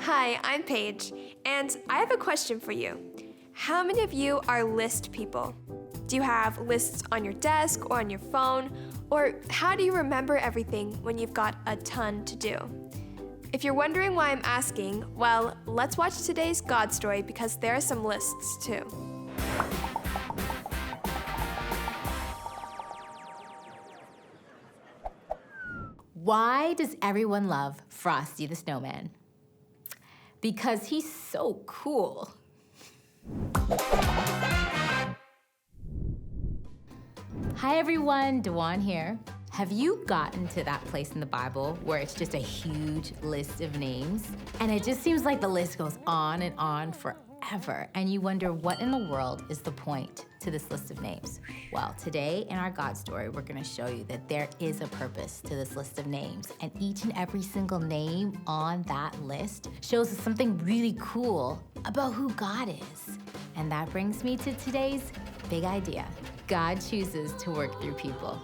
Hi, I'm Paige, and I have a question for you. How many of you are list people? Do you have lists on your desk or on your phone? Or how do you remember everything when you've got a ton to do? If you're wondering why I'm asking, well, let's watch today's God story because there are some lists too. Why does everyone love Frosty the Snowman? Because he's so cool. Hi everyone, Duann here. Have you gotten to that place in the Bible where it's just a huge list of names? And it just seems like the list goes on and on forever, and you wonder what in the world is the point to this list of names? Well, today in our God story, we're gonna show you that there is a purpose to this list of names, and each and every single name on that list shows us something really cool about who God is. And that brings me to today's big idea. God chooses to work through people.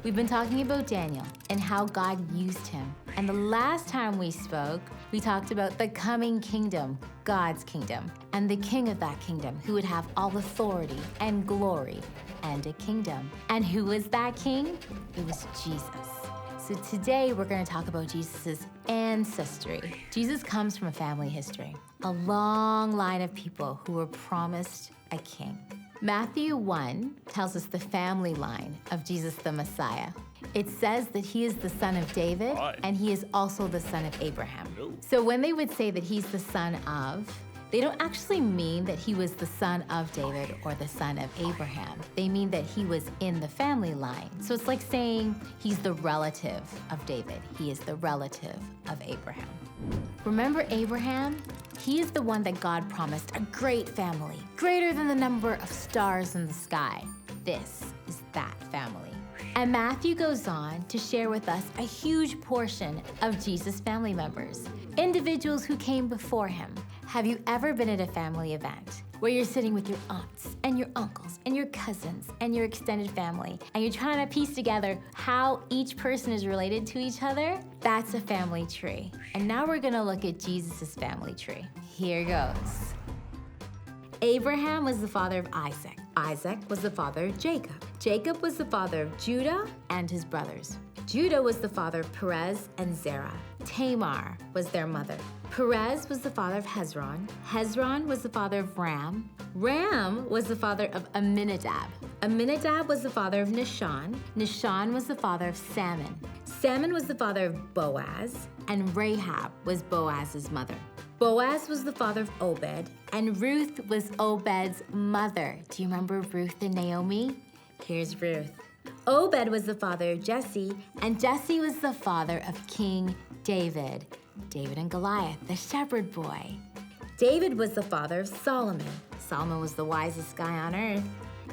We've been talking about Daniel and how God used him. And the last time we spoke, we talked about the coming kingdom, God's kingdom, and the king of that kingdom who would have all authority and glory and a kingdom. And who was that king? It was Jesus. So today we're going to talk about Jesus' ancestry. Jesus comes from a family history, a long line of people who were promised a king. Matthew 1 tells us the family line of Jesus the Messiah. It says that he is the son of David, and he is also the son of Abraham. So when they would say that he's the son of, they don't actually mean that he was the son of David or the son of Abraham. They mean that he was in the family line. So it's like saying he's the relative of David. He is the relative of Abraham. Remember Abraham? He is the one that God promised a great family, greater than the number of stars in the sky. This is that family. And Matthew goes on to share with us a huge portion of Jesus' family members, individuals who came before him. Have you ever been at a family event where you're sitting with your aunts and your uncles and your cousins and your extended family, and you're trying to piece together how each person is related to each other? That's a family tree. And now we're gonna look at Jesus' family tree. Here goes. Abraham was the father of Isaac. Isaac was the father of Jacob. Jacob was the father of Judah and his brothers. Judah was the father of Perez and Zerah. Tamar was their mother. Perez was the father of Hezron. Hezron was the father of Ram. Ram was the father of Amminadab. Amminadab was the father of Nahshon. Nahshon was the father of Salmon. Salmon was the father of Boaz, and Rahab was Boaz's mother. Boaz was the father of Obed, and Ruth was Obed's mother. Do you remember Ruth and Naomi? Here's Ruth. Obed was the father of Jesse, and Jesse was the father of King David. David and Goliath, the shepherd boy. David was the father of Solomon. Solomon was the wisest guy on earth,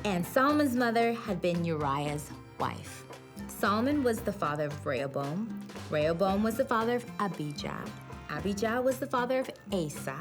and Solomon's mother had been Uriah's wife. Solomon was the father of Rehoboam. Rehoboam was the father of Abijah. Abijah was the father of Asa.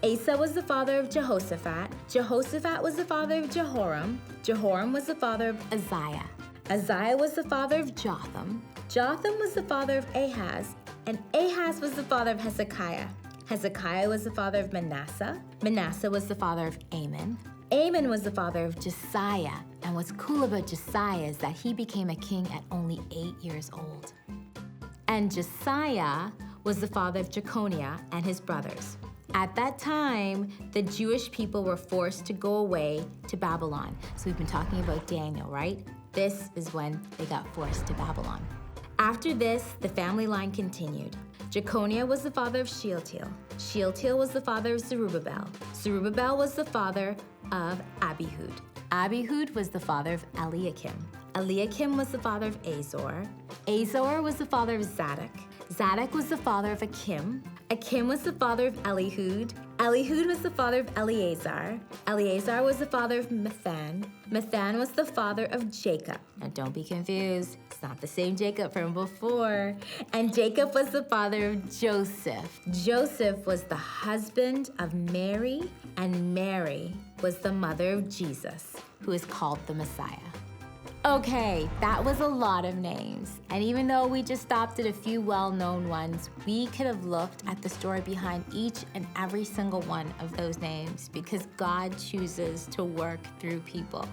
Asa was the father of Jehoshaphat. Jehoshaphat was the father of Jehoram. Jehoram was the father of Uzziah. Uzziah was the father of Jotham. Jotham was the father of Ahaz. And Ahaz was the father of Hezekiah. Hezekiah was the father of Manasseh. Manasseh was the father of Amon. Amon was the father of Josiah. And what's cool about Josiah is that he became a king at only 8 years old. And Josiah was the father of Jeconiah and his brothers. At that time, the Jewish people were forced to go away to Babylon. So we've been talking about Daniel, right? This is when they got forced to Babylon. After this, the family line continued. Jeconiah was the father of Shealtiel. Shealtiel was the father of Zerubbabel. Zerubbabel was the father of Abihud. Abihud was the father of Eliakim. Eliakim was the father of Azor. Azor was the father of Zadok. Zadok was the father of Achim. Achim was the father of Elihud. Elihud was the father of Eleazar. Eleazar was the father of Mathan. Mathan was the father of Jacob. Now don't be confused. It's not the same Jacob from before. And Jacob was the father of Joseph. Joseph was the husband of Mary, and Mary was the mother of Jesus, who is called the Messiah. Okay, that was a lot of names. And even though we just stopped at a few well-known ones, we could have looked at the story behind each and every single one of those names because God chooses to work through people.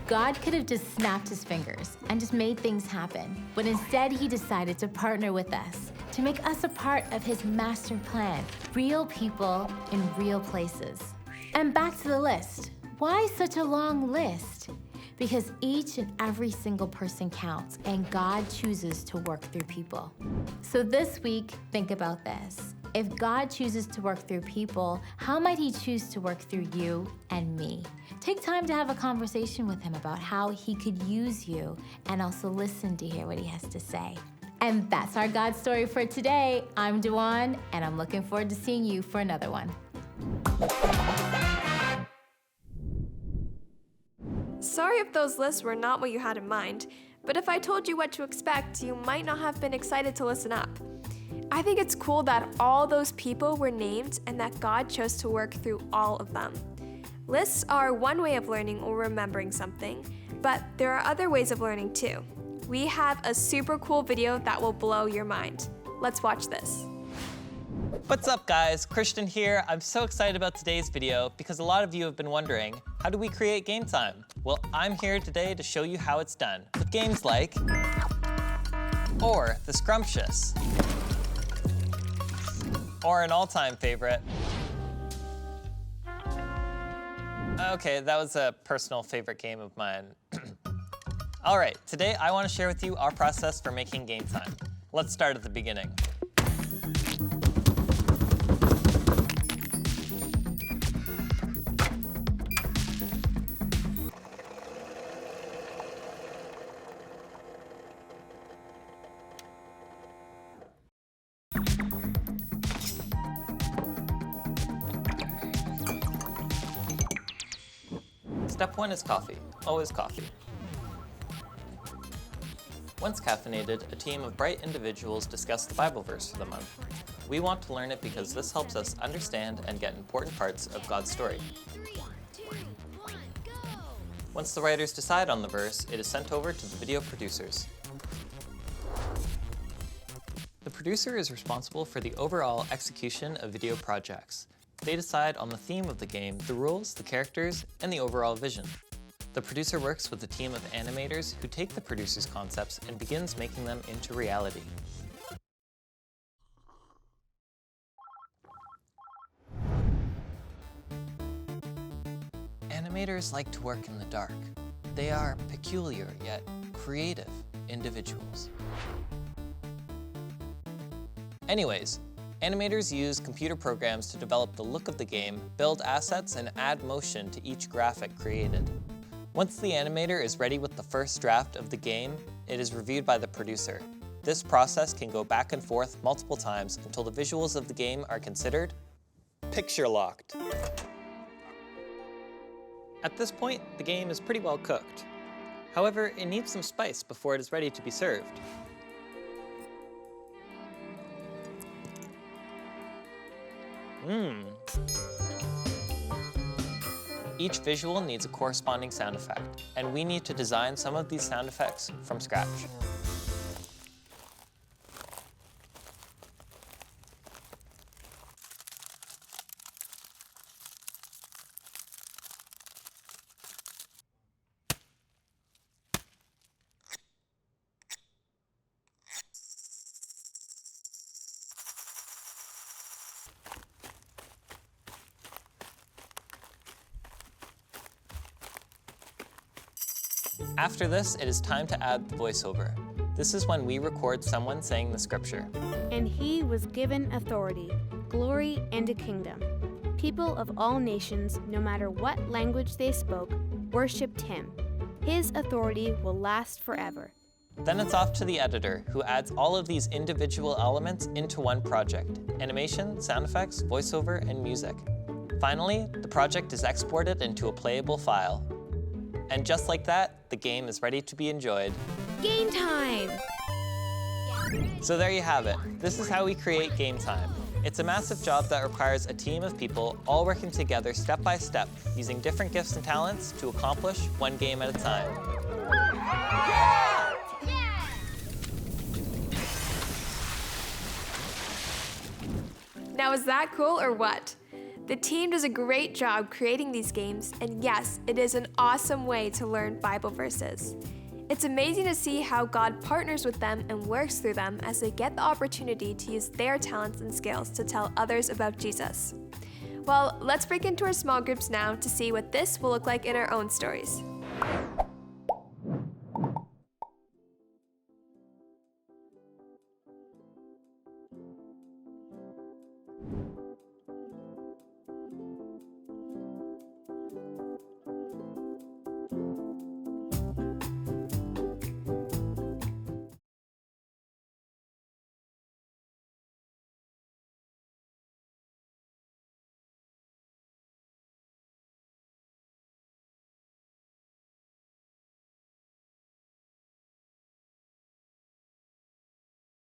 God could have just snapped his fingers and just made things happen, but instead he decided to partner with us, to make us a part of his master plan, real people in real places. And back to the list. Why such a long list? Because each and every single person counts, and God chooses to work through people. So this week, think about this. If God chooses to work through people, how might he choose to work through you and me? Take time to have a conversation with him about how he could use you, and also listen to hear what he has to say. And that's our God story for today. I'm Duann, and I'm looking forward to seeing you for another one. Sorry if those lists were not what you had in mind, but if I told you what to expect, you might not have been excited to listen up. I think it's cool that all those people were named and that God chose to work through all of them. Lists are one way of learning or remembering something, but there are other ways of learning too. We have a super cool video that will blow your mind. Let's watch this. What's up guys, Christian here. I'm so excited about today's video because a lot of you have been wondering, how do we create game time? Well, I'm here today to show you how it's done with games like, or the Scrumptious, or an all-time favorite. Okay, that was a personal favorite game of mine. All right, today I want to share with you our process for making game time. Let's start at the beginning. Step 1 is coffee. Always coffee. Once caffeinated, a team of bright individuals discuss the Bible verse for the month. We want to learn it because this helps us understand and get important parts of God's story. 3, 2, 1, go! Once the writers decide on the verse, it is sent over to the video producers. The producer is responsible for the overall execution of video projects. They decide on the theme of the game, the rules, the characters, and the overall vision. The producer works with a team of animators who take the producer's concepts and begins making them into reality. Animators like to work in the dark. They are peculiar yet creative individuals. Anyways, animators use computer programs to develop the look of the game, build assets, and add motion to each graphic created. Once the animator is ready with the first draft of the game, it is reviewed by the producer. This process can go back and forth multiple times until the visuals of the game are considered picture locked. At this point, the game is pretty well cooked. However, it needs some spice before it is ready to be served. Each visual needs a corresponding sound effect, and we need to design some of these sound effects from scratch. After this, it is time to add the voiceover. This is when we record someone saying the scripture. And he was given authority, glory, and a kingdom. People of all nations, no matter what language they spoke, worshipped him. His authority will last forever. Then it's off to the editor, who adds all of these individual elements into one project: animation, sound effects, voiceover, and music. Finally, the project is exported into a playable file. And just like that, the game is ready to be enjoyed. Game time! So there you have it. This is how we create game time. It's a massive job that requires a team of people all working together step by step, using different gifts and talents to accomplish one game at a time. Now, is that cool or what? The team does a great job creating these games, and yes, it is an awesome way to learn Bible verses. It's amazing to see how God partners with them and works through them as they get the opportunity to use their talents and skills to tell others about Jesus. Well, let's break into our small groups now to see what this will look like in our own stories.